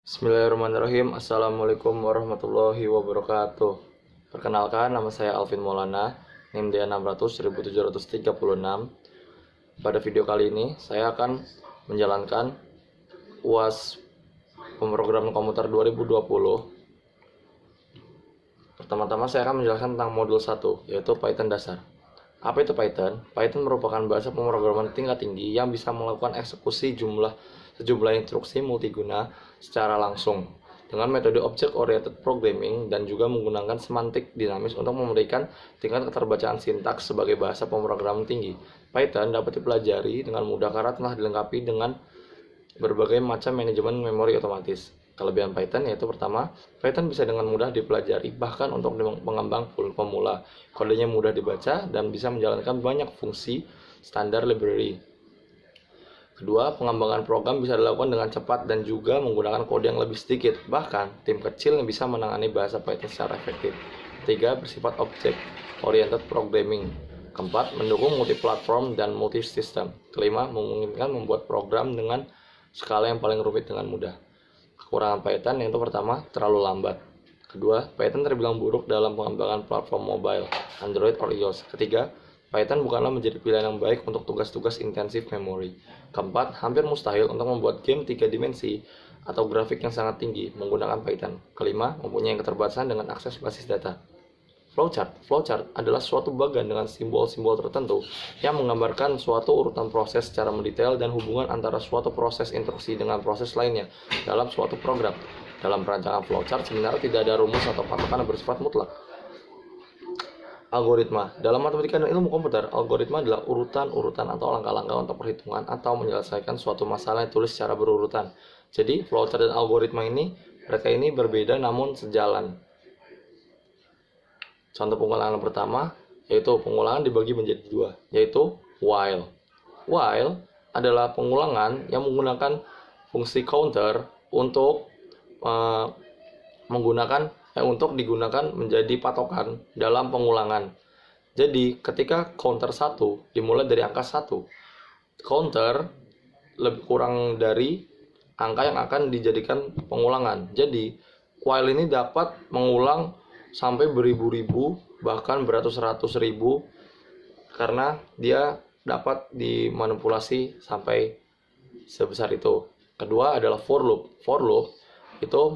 Bismillahirrahmanirrahim. Assalamualaikum warahmatullahi wabarakatuh. Perkenalkan, nama saya Alvin Maulana, NIM D600 1736. Pada video kali ini, saya akan menjalankan UAS pemrograman komputer 2020. Pertama-tama saya akan menjelaskan tentang modul 1, yaitu Python dasar. Apa itu Python? Python merupakan bahasa pemrograman tingkat tinggi yang bisa melakukan eksekusi sejumlah instruksi multiguna secara langsung dengan metode object oriented programming dan juga menggunakan semantik dinamis untuk memberikan tingkat keterbacaan sintaks sebagai bahasa pemrograman tinggi. Python dapat dipelajari dengan mudah karena telah dilengkapi dengan berbagai macam manajemen memori otomatis. Kelebihan Python yaitu pertama, Python bisa dengan mudah dipelajari bahkan untuk pengembang pemula. Kodenya mudah dibaca dan bisa menjalankan banyak fungsi standar library. Kedua, pengembangan program bisa dilakukan dengan cepat dan juga menggunakan kode yang lebih sedikit. Bahkan, tim kecil yang bisa menangani bahasa Python secara efektif. Ketiga, bersifat object oriented programming. Keempat, mendukung multi-platform dan multi-system. Kelima, memungkinkan membuat program dengan skala yang paling rumit dengan mudah. Kekurangan Python yaitu pertama, terlalu lambat. Kedua, Python terbilang buruk dalam pengembangan platform mobile, Android or iOS. Ketiga, Python bukanlah menjadi pilihan yang baik untuk tugas-tugas intensif memori. Keempat, hampir mustahil untuk membuat game 3 dimensi atau grafik yang sangat tinggi menggunakan Python. Kelima, mempunyai keterbatasan dengan akses basis data. Flowchart adalah suatu bagan dengan simbol-simbol tertentu yang menggambarkan suatu urutan proses secara mendetail dan hubungan antara suatu proses instruksi dengan proses lainnya dalam suatu program. Dalam perancangan flowchart sebenarnya tidak ada rumus atau patokan yang bersifat mutlak. Algoritma. Dalam matematika dan ilmu komputer, algoritma adalah urutan-urutan atau langkah-langkah untuk perhitungan atau menyelesaikan suatu masalah yang ditulis secara berurutan. Jadi, flowchart dan algoritma mereka ini berbeda namun sejalan. Contoh pengulangan pertama, yaitu pengulangan dibagi menjadi dua, yaitu while. While adalah pengulangan yang menggunakan fungsi counter untuk digunakan menjadi patokan dalam pengulangan. Jadi, ketika counter 1 dimulai dari angka 1, counter lebih kurang dari angka yang akan dijadikan pengulangan. Jadi, while ini dapat mengulang sampai beribu-ribu, bahkan beratus-ratus ribu, karena dia dapat dimanipulasi sampai sebesar itu. Kedua adalah for loop. For loop itu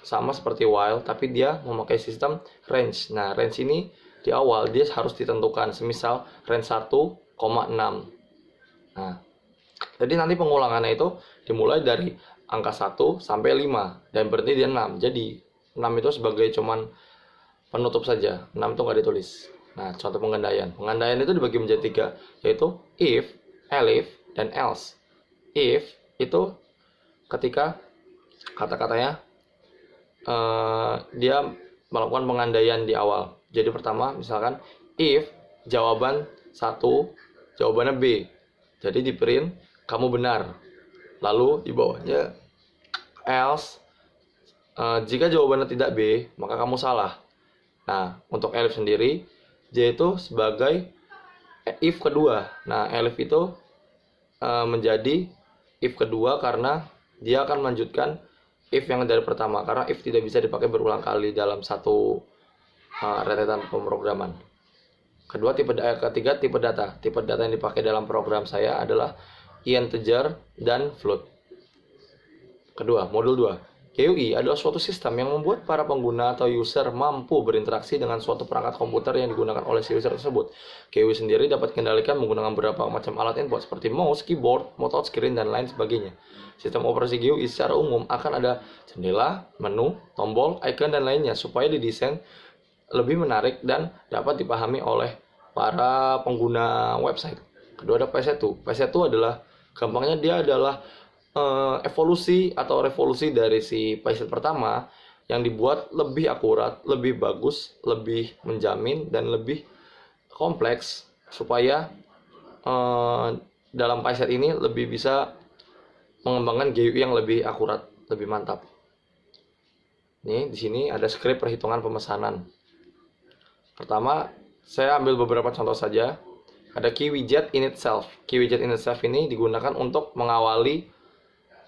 sama seperti while, tapi dia memakai sistem range. Nah, range ini di awal dia harus ditentukan, semisal range 1,6. Nah, jadi nanti pengulangannya itu dimulai dari angka 1 sampai 5 dan berhenti di 6. Jadi 6 itu sebagai cuman penutup saja, 6 itu nggak ditulis. Nah, contoh pengandaian. Pengandaian itu dibagi menjadi 3, yaitu if, elif, dan else. If itu ketika kata-katanya dia melakukan pengandaian di awal. Jadi pertama, misalkan if jawaban 1, jawabannya B. Jadi di print kamu benar. Lalu di bawahnya else, jika jawabannya tidak B, maka kamu salah. Nah, untuk elif sendiri, dia itu sebagai if kedua. Nah, elif itu menjadi if kedua karena dia akan melanjutkan if yang dari pertama, karena if tidak bisa dipakai berulang kali dalam satu rentetan pemrograman. Ketiga, tipe data. Tipe data yang dipakai dalam program saya adalah integer dan float. Kedua, modul 2. GUI adalah suatu sistem yang membuat para pengguna atau user mampu berinteraksi dengan suatu perangkat komputer yang digunakan oleh si user tersebut. GUI sendiri dapat dikendalikan menggunakan beberapa macam alat input seperti mouse, keyboard, touchscreen, dan lain sebagainya. Sistem operasi GUI secara umum akan ada jendela, menu, tombol, icon, dan lainnya supaya didesain lebih menarik dan dapat dipahami oleh para pengguna website. Kedua ada PS2. PS2 adalah, gampangnya dia adalah evolusi atau revolusi dari si PySet pertama yang dibuat lebih akurat, lebih bagus, lebih menjamin, dan lebih kompleks supaya dalam PySet ini lebih bisa mengembangkan GUI yang lebih akurat, lebih mantap. Nih, di sini ada skrip perhitungan pemesanan. Pertama, saya ambil beberapa contoh saja. Ada key widget in itself. Key widget in itself ini digunakan untuk mengawali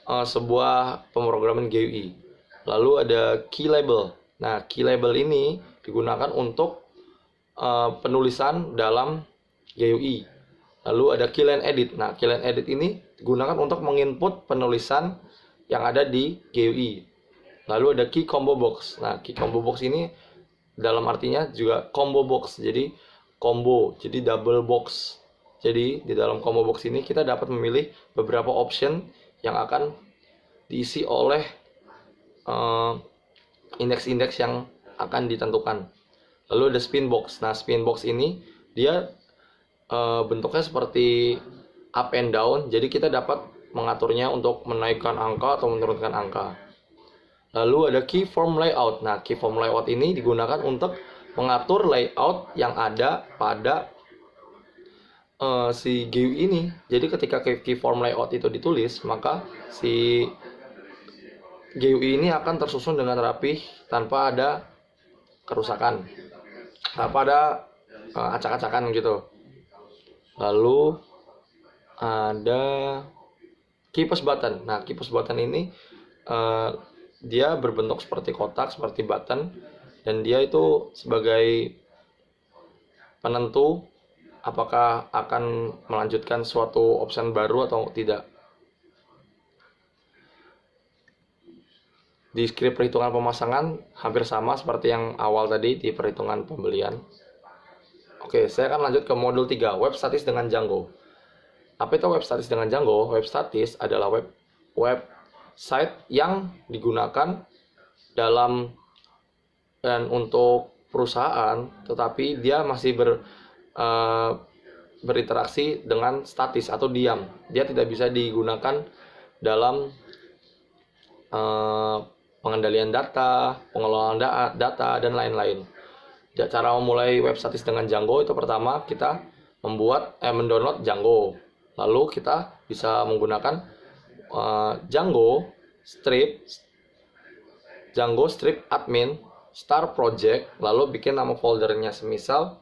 sebuah pemrograman GUI. Lalu ada key label. Nah, key label ini digunakan untuk penulisan dalam GUI. Lalu ada key line edit. Nah, key line edit ini digunakan untuk menginput penulisan yang ada di GUI. Lalu ada key combo box. Nah, key combo box ini dalam artinya juga combo box. Jadi combo, jadi double box. Jadi di dalam combo box ini kita dapat memilih beberapa option yang akan diisi oleh indeks-indeks yang akan ditentukan. Lalu ada spin box. Nah, spin box ini dia bentuknya seperti up and down. Jadi kita dapat mengaturnya untuk menaikkan angka atau menurunkan angka. Lalu ada key form layout. Nah, key form layout ini digunakan untuk mengatur layout yang ada pada si GUI ini. Jadi ketika key form layout itu ditulis, maka si GUI ini akan tersusun dengan rapih tanpa ada kerusakan, tanpa ada acak-acakan gitu. Lalu ada key push button. Nah, key push button ini dia berbentuk seperti kotak, seperti button, dan dia itu sebagai penentu apakah akan melanjutkan suatu option baru atau tidak. Di script perhitungan pemasangan hampir sama seperti yang awal tadi di perhitungan pembelian. Oke, saya akan lanjut ke modul 3, web statis dengan Django. Apa itu web statis dengan Django? Web statis adalah website yang digunakan dalam dan untuk perusahaan, tetapi dia masih berinteraksi dengan statis atau diam. Dia tidak bisa digunakan dalam pengendalian data, pengelolaan data, dan lain-lain. Cara memulai web statis dengan Django itu pertama kita mendownload Django. Lalu kita bisa menggunakan Django strip admin start project, lalu bikin nama foldernya. Semisal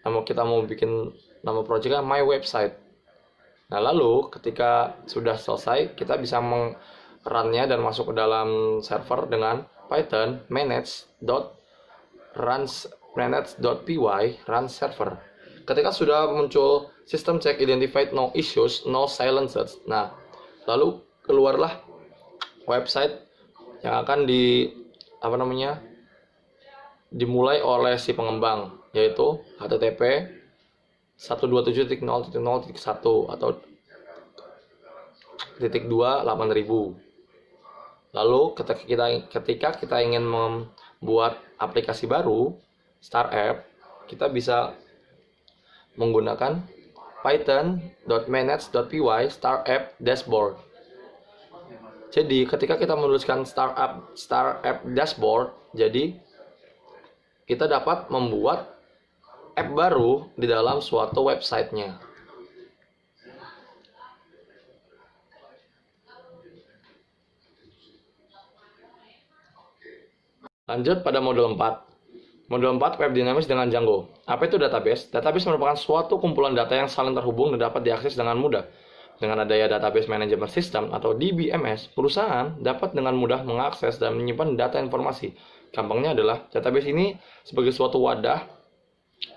kita mau bikin nama projectnya my website. Nah, lalu ketika sudah selesai, kita bisa run-nya dan masuk ke dalam server dengan Python manage.py run server. Ketika sudah muncul system check identified no issues, no silences. Nah, lalu keluarlah website yang akan dimulai oleh si pengembang, yaitu http 127.0.0.1 atau .2.8000. Lalu ketika kita ingin membuat aplikasi baru, start app, kita bisa menggunakan python.manage.py start app dashboard. Jadi ketika kita menuliskan start app dashboard, jadi kita dapat membuat app baru di dalam suatu websitenya. Lanjut pada modul 4. Modul 4, web dinamis dengan Django. Apa itu database? Database merupakan suatu kumpulan data yang saling terhubung dan dapat diakses dengan mudah. Dengan adanya Database Management System atau DBMS, perusahaan dapat dengan mudah mengakses dan menyimpan data informasi. Gampangnya adalah database ini sebagai suatu wadah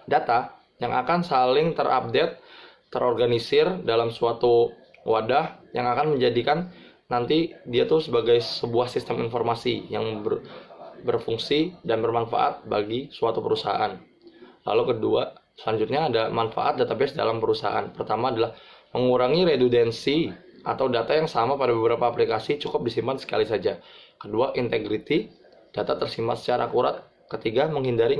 data yang akan saling terupdate, terorganisir dalam suatu wadah yang akan menjadikan nanti dia tuh sebagai sebuah sistem informasi yang berfungsi dan bermanfaat bagi suatu perusahaan. Lalu selanjutnya ada manfaat database dalam perusahaan. Pertama adalah mengurangi redundansi atau data yang sama pada beberapa aplikasi cukup disimpan sekali saja. Kedua, integrity, data tersimpan secara akurat. Ketiga, menghindari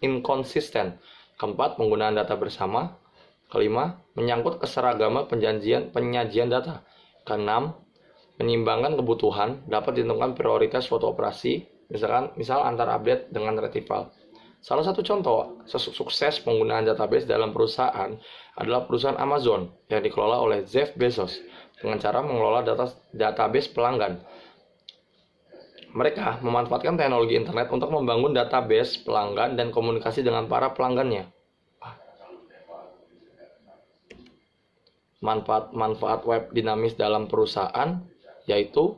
inkonsisten. Keempat, penggunaan data bersama. Kelima, menyangkut keseragaman penyajian data. Keenam, menyimbangkan kebutuhan, dapat ditentukan prioritas suatu operasi. Misal antar update dengan retrieval. Salah satu contoh sukses penggunaan database dalam perusahaan adalah perusahaan Amazon yang dikelola oleh Jeff Bezos dengan cara mengelola database pelanggan. Mereka memanfaatkan teknologi internet untuk membangun database pelanggan dan komunikasi dengan para pelanggannya. Manfaat web dinamis dalam perusahaan yaitu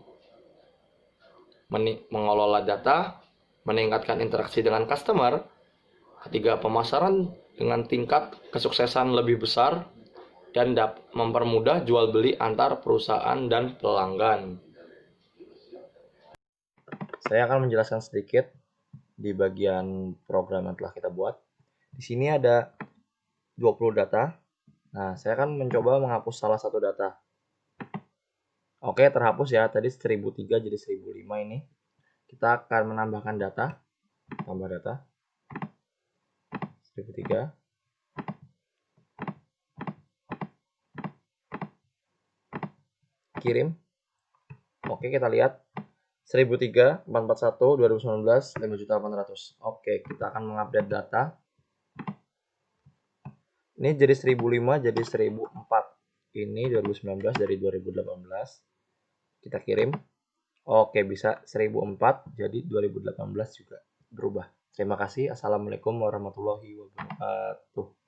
mengelola data, meningkatkan interaksi dengan customer, ketiga pemasaran dengan tingkat kesuksesan lebih besar, dan mempermudah jual beli antar perusahaan dan pelanggan. Saya akan menjelaskan sedikit di bagian program yang telah kita buat. Di sini ada 20 data. Nah, saya akan mencoba menghapus salah satu data. Oke, terhapus ya. Tadi 1003 jadi 1005 ini. Kita akan menambahkan data. Tambah data. 1003. Kirim. Oke, kita lihat. 1003, 441, 2019, 5.800. Oke, kita akan mengupdate data. Ini jadi 1005 jadi 1004. Ini 2019 dari 2018. Kita kirim. Oke, bisa 1004 jadi 2018 juga berubah. Terima kasih. Assalamualaikum warahmatullahi wabarakatuh.